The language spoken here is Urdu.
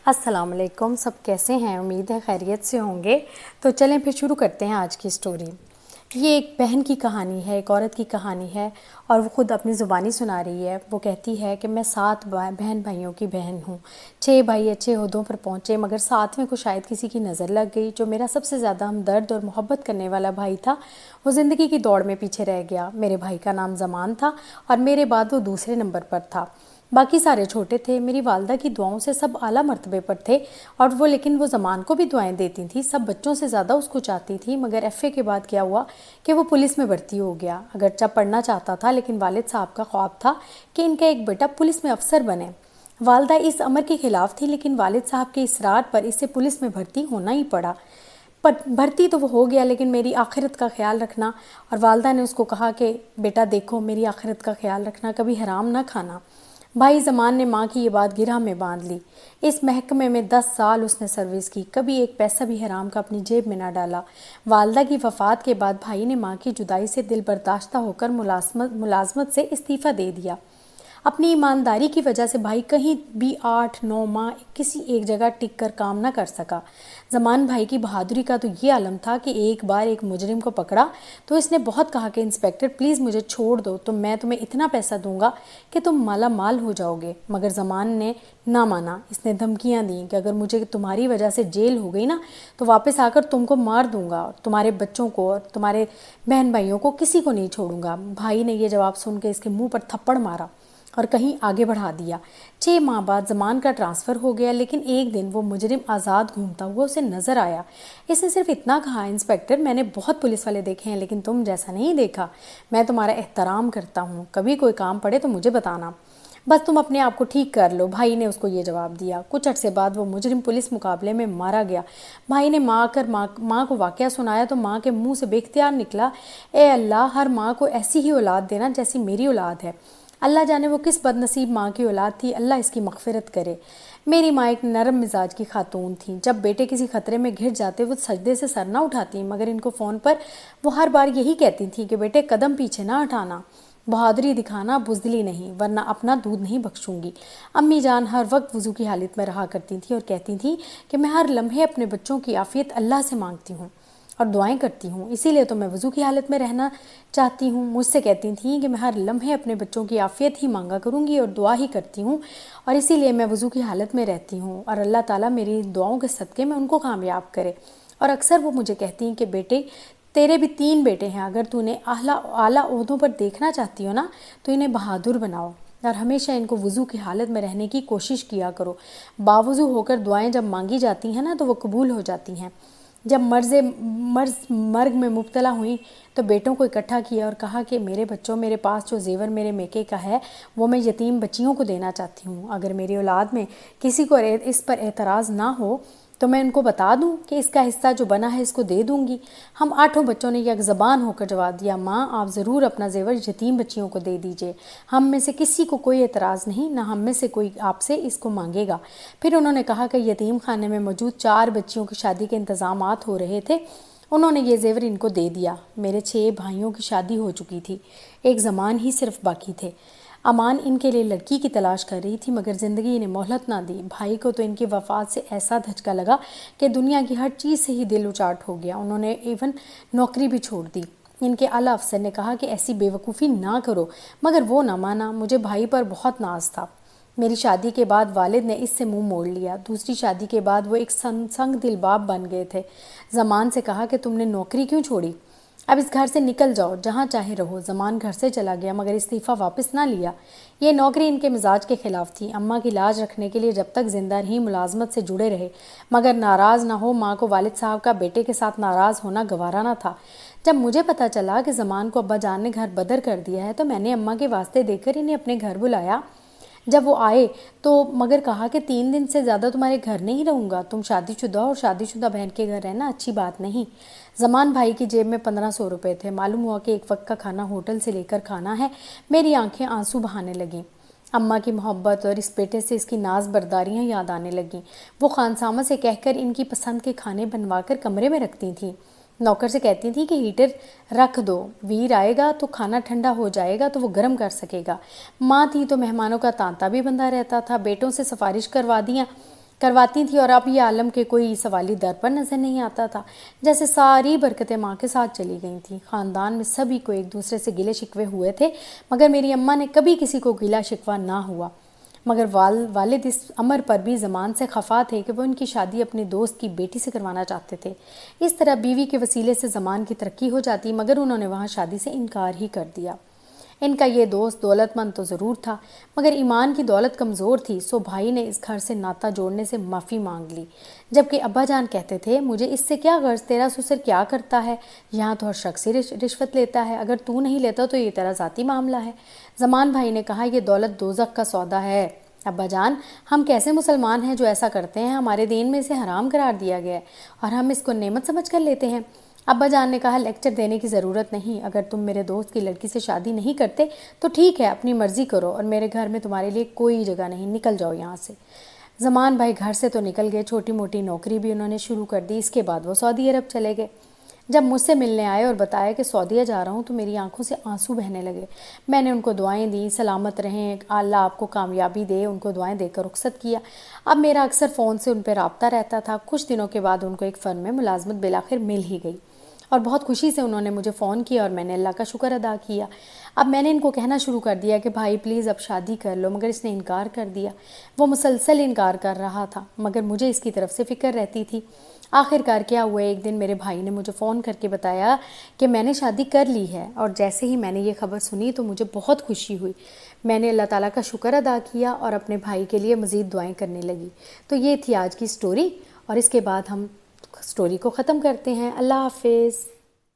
السلام علیکم، سب کیسے ہیں؟ امید ہے خیریت سے ہوں گے۔ تو چلیں پھر شروع کرتے ہیں آج کی سٹوری۔ یہ ایک بہن کی کہانی ہے، ایک عورت کی کہانی ہے، اور وہ خود اپنی زبانی سنا رہی ہے۔ وہ کہتی ہے کہ میں 7 بہن بھائیوں کی بہن ہوں۔ 6 بھائی اچھے عہدوں پر پہنچے، مگر 7ویں کو شاید کسی کی نظر لگ گئی۔ جو میرا سب سے زیادہ ہمدرد اور محبت کرنے والا بھائی تھا، وہ زندگی کی دوڑ میں پیچھے رہ گیا۔ میرے بھائی کا نام زمان تھا اور میرے بعد وہ دوسرے نمبر پر تھا۔ باقی سارے چھوٹے تھے۔ میری والدہ کی دعاؤں سے سب اعلیٰ مرتبے پر تھے، اور لیکن وہ زمان کو بھی دعائیں دیتی تھیں۔ سب بچوں سے زیادہ اس کو چاہتی تھی۔ مگر ایف اے کے بعد کیا ہوا کہ وہ پولیس میں بھرتی ہو گیا۔ اگرچہ پڑھنا چاہتا تھا، لیکن والد صاحب کا خواب تھا کہ ان کا ایک بیٹا پولیس میں افسر بنے۔ والدہ اس امر کے خلاف تھی، لیکن والد صاحب کے اصرار پر اسے پولیس میں بھرتی ہونا ہی پڑا۔ بھرتی تو وہ ہو گیا، لیکن میری آخرت کا خیال رکھنا۔ اور والدہ نے اس کو کہا کہ بیٹا دیکھو، میری آخرت کا خیال رکھنا، کبھی حرام نہ کھانا۔ بھائی زمان نے ماں کی یہ بات گرہ میں باندھ لی۔ اس محکمے میں 10 سال اس نے سروس کی، کبھی ایک پیسہ بھی حرام کا اپنی جیب میں نہ ڈالا۔ والدہ کی وفات کے بعد بھائی نے ماں کی جدائی سے دل برداشتہ ہو کر ملازمت سے استعفیٰ دے دیا۔ اپنی ایمانداری کی وجہ سے بھائی کہیں بھی 8-9 ماہ کسی ایک جگہ ٹک کر کام نہ کر سکا۔ زمان بھائی کی بہادری کا تو یہ عالم تھا کہ ایک بار ایک مجرم کو پکڑا تو اس نے بہت کہا کہ انسپکٹر پلیز مجھے چھوڑ دو، تو میں تمہیں اتنا پیسہ دوں گا کہ تم مالا مال ہو جاؤ گے۔ مگر زمان نے نہ مانا۔ اس نے دھمکیاں دیں کہ اگر مجھے تمہاری وجہ سے جیل ہو گئی نا، تو واپس آ کر تم کو مار دوں گا، اور تمہارے بچوں کو اور تمہارے بہن بھائیوں کو کسی کو نہیں چھوڑوں گا۔ بھائی نے یہ جواب سن کے اس کے منہ پر تھپڑ مارا اور کہیں آگے بڑھا دیا۔ 6 ماہ بعد زمان کا ٹرانسفر ہو گیا، لیکن ایک دن وہ مجرم آزاد گھومتا ہوا اسے نظر آیا۔ اس نے صرف اتنا کہا، انسپکٹر میں نے بہت پولیس والے دیکھے ہیں، لیکن تم جیسا نہیں دیکھا۔ میں تمہارا احترام کرتا ہوں، کبھی کوئی کام پڑے تو مجھے بتانا، بس تم اپنے آپ کو ٹھیک کر لو۔ بھائی نے اس کو یہ جواب دیا۔ کچھ عرصے بعد وہ مجرم پولیس مقابلے میں مارا گیا۔ بھائی نے ماں کو واقعہ سنایا تو ماں کے منہ سے بے اختیار نکلا، اے اللہ، ہر ماں کو ایسی ہی اولاد دینا جیسی میری اولاد ہے۔ اللہ جانے وہ کس بد نصیب ماں کی اولاد تھی، اللہ اس کی مغفرت کرے۔ میری ماں ایک نرم مزاج کی خاتون تھیں۔ جب بیٹے کسی خطرے میں گر جاتے وہ سجدے سے سر نہ اٹھاتی، مگر ان کو فون پر وہ ہر بار یہی کہتی تھیں کہ بیٹے قدم پیچھے نہ ہٹانا، بہادری دکھانا، بزدلی نہیں، ورنہ اپنا دودھ نہیں بخشوں گی۔ امی جان ہر وقت وضو کی حالت میں رہا کرتی تھیں اور کہتی تھیں کہ میں ہر لمحے اپنے بچوں کی عافیت اللہ سے مانگتی ہوں اور دعائیں کرتی ہوں، اسی لیے تو میں وضو کی حالت میں رہنا چاہتی ہوں۔ مجھ سے کہتی تھیں کہ میں ہر لمحے اپنے بچوں کی عافیت ہی مانگا کروں گی اور دعا ہی کرتی ہوں، اور اسی لیے میں وضو کی حالت میں رہتی ہوں، اور اللہ تعالیٰ میری دعاؤں کے صدقے میں ان کو کامیاب کرے۔ اور اکثر وہ مجھے کہتی ہیں کہ بیٹے تیرے بھی 3 بیٹے ہیں، اگر تو انہیں اعلیٰ عہدوں پر دیکھنا چاہتی ہو نا، تو انہیں بہادر بناؤ اور ہمیشہ ان کو وضو کی حالت میں رہنے کی کوشش کیا کرو۔ باوضو ہو کر دعائیں جب مانگی جاتی ہیں نا تو وہ قبول ہو جاتی ہیں۔ جب مرگ میں مبتلا ہوئیں تو بیٹوں کو اکٹھا کیا اور کہا کہ میرے بچوں، میرے پاس جو زیور میرے میکے کا ہے وہ میں یتیم بچیوں کو دینا چاہتی ہوں۔ اگر میری اولاد میں کسی کو اس پر اعتراض نہ ہو تو میں ان کو بتا دوں کہ اس کا حصہ جو بنا ہے اس کو دے دوں گی۔ ہم 8 بچوں نے یک زبان ہو کر جواب دیا، ماں آپ ضرور اپنا زیور یتیم بچیوں کو دے دیجئے، ہم میں سے کسی کو کوئی اعتراض نہیں، نہ ہم میں سے کوئی آپ سے اس کو مانگے گا۔ پھر انہوں نے کہا کہ یتیم خانے میں موجود 4 بچیوں کی شادی کے انتظامات ہو رہے تھے، انہوں نے یہ زیور ان کو دے دیا۔ میرے 6 بھائیوں کی شادی ہو چکی تھی، ایک زمان ہی صرف باقی تھے۔ امان ان کے لیے لڑکی کی تلاش کر رہی تھی، مگر زندگی انہیں مہلت نہ دی۔ بھائی کو تو ان کی وفات سے ایسا دھچکا لگا کہ دنیا کی ہر چیز سے ہی دل اچاٹ ہو گیا۔ انہوں نے ایون نوکری بھی چھوڑ دی۔ ان کے اعلیٰ افسر نے کہا کہ ایسی بے وقوفی نہ کرو، مگر وہ نہ مانا۔ مجھے بھائی پر بہت ناز تھا۔ میری شادی کے بعد والد نے اس سے منہ موڑ لیا۔ دوسری شادی کے بعد وہ ایک سنگ دل باپ بن گئے تھے۔ زمان سے کہا کہ تم نے نوکری کیوں چھوڑی؟ اب اس گھر سے نکل جاؤ، جہاں چاہے رہو۔ زمان گھر سے چلا گیا، مگر استعفیٰ واپس نہ لیا۔ یہ نوکری ان کے مزاج کے خلاف تھی۔ اماں کی لاج رکھنے کے لیے جب تک زندہ رہی ملازمت سے جڑے رہے، مگر ناراض نہ ہو۔ ماں کو والد صاحب کا بیٹے کے ساتھ ناراض ہونا گوارا نہ تھا۔ جب مجھے پتہ چلا کہ زمان کو ابا جان نے گھر بدر کر دیا ہے تو میں نے اماں کے واسطے دے کر انہیں اپنے گھر بلایا۔ جب وہ آئے تو مگر کہا کہ 3 دن سے زیادہ تمہارے گھر نہیں رہوں گا، تم شادی شدہ اور شادی شدہ بہن کے گھر رہنا اچھی بات نہیں۔ زمان بھائی کی جیب میں 1500 روپے تھے۔ معلوم ہوا کہ ایک وقت کا کھانا ہوٹل سے لے کر کھانا ہے۔ میری آنکھیں آنسو بہانے لگیں۔ اماں کی محبت اور اس بیٹے سے اس کی ناز برداریاں یاد آنے لگیں۔ وہ خانسامہ سے کہہ کر ان کی پسند کے کھانے بنوا کر کمرے میں رکھتی تھیں۔ نوکر سے کہتی تھی کہ ہیٹر رکھ دو، ویر آئے گا تو کھانا ٹھنڈا ہو جائے گا تو وہ گرم کر سکے گا۔ ماں تھی تو مہمانوں کا تانتا بھی بندھا رہتا تھا۔ بیٹوں سے سفارش کروا دیا کرواتی تھی، اور اب یہ عالم کے کوئی سوالی در پر نظر نہیں آتا تھا، جیسے ساری برکتیں ماں کے ساتھ چلی گئی تھیں۔ خاندان میں سبھی کو ایک دوسرے سے گلے شکوے ہوئے تھے، مگر میری اماں نے کبھی کسی کو گلا شکوہ نہ ہوا۔ مگر والد اس امر پر بھی زمان سے خفا تھے کہ وہ ان کی شادی اپنے دوست کی بیٹی سے کروانا چاہتے تھے۔ اس طرح بیوی کے وسیلے سے زمان کی ترقی ہو جاتی، مگر انہوں نے وہاں شادی سے انکار ہی کر دیا۔ ان کا یہ دوست دولت مند تو ضرور تھا، مگر ایمان کی دولت کمزور تھی، سو بھائی نے اس گھر سے ناتا جوڑنے سے معافی مانگ لی، جبکہ ابا جان کہتے تھے مجھے اس سے کیا غرض، تیرا سسر کیا کرتا ہے، یہاں تو ہر شخص ہی رشوت لیتا ہے، اگر تو نہیں لیتا تو یہ تیرا ذاتی معاملہ ہے۔ زمان بھائی نے کہا یہ دولت دوزخ کا سودا ہے ابا جان، ہم کیسے مسلمان ہیں جو ایسا کرتے ہیں، ہمارے دین میں اسے حرام قرار دیا گیا ہے اور ہم اس کو نعمت سمجھ کر لیتے ہیں۔ ابا جان نے کہا لیکچر دینے کی ضرورت نہیں، اگر تم میرے دوست کی لڑکی سے شادی نہیں کرتے تو ٹھیک ہے، اپنی مرضی کرو، اور میرے گھر میں تمہارے لیے کوئی جگہ نہیں، نکل جاؤ یہاں سے۔ زمان بھائی گھر سے تو نکل گئے، چھوٹی موٹی نوکری بھی انہوں نے شروع کر دی، اس کے بعد وہ سعودی عرب چلے گئے۔ جب مجھ سے ملنے آئے اور بتایا کہ سعودیہ جا رہا ہوں تو میری آنکھوں سے آنسو بہنے لگے۔ میں نے ان کو دعائیں دیں، سلامت رہیں، اللہ آپ کو کامیابی دے، ان کو دعائیں دے کر رخصت کیا۔ اب میرا اکثر فون سے ان پہ رابطہ رہتا تھا۔ کچھ دنوں کے بعد ان کو ایک فرم میں ملازمت بالآخر مل ہی گئی، اور بہت خوشی سے انہوں نے مجھے فون کیا اور میں نے اللہ کا شکر ادا کیا۔ اب میں نے ان کو کہنا شروع کر دیا کہ بھائی پلیز اب شادی کر لو، مگر اس نے انکار کر دیا۔ وہ مسلسل انکار کر رہا تھا، مگر مجھے اس کی طرف سے فکر رہتی تھی۔ آخر کار کیا ہوا، ایک دن میرے بھائی نے مجھے فون کر کے بتایا کہ میں نے شادی کر لی ہے، اور جیسے ہی میں نے یہ خبر سنی تو مجھے بہت خوشی ہوئی۔ میں نے اللہ تعالیٰ کا شکر ادا کیا اور اپنے بھائی کے لیے مزید دعائیں کرنے لگی۔ تو یہ تھی آج کی سٹوری، اور اس کے بعد ہم سٹوری کو ختم کرتے ہیں۔ اللہ حافظ۔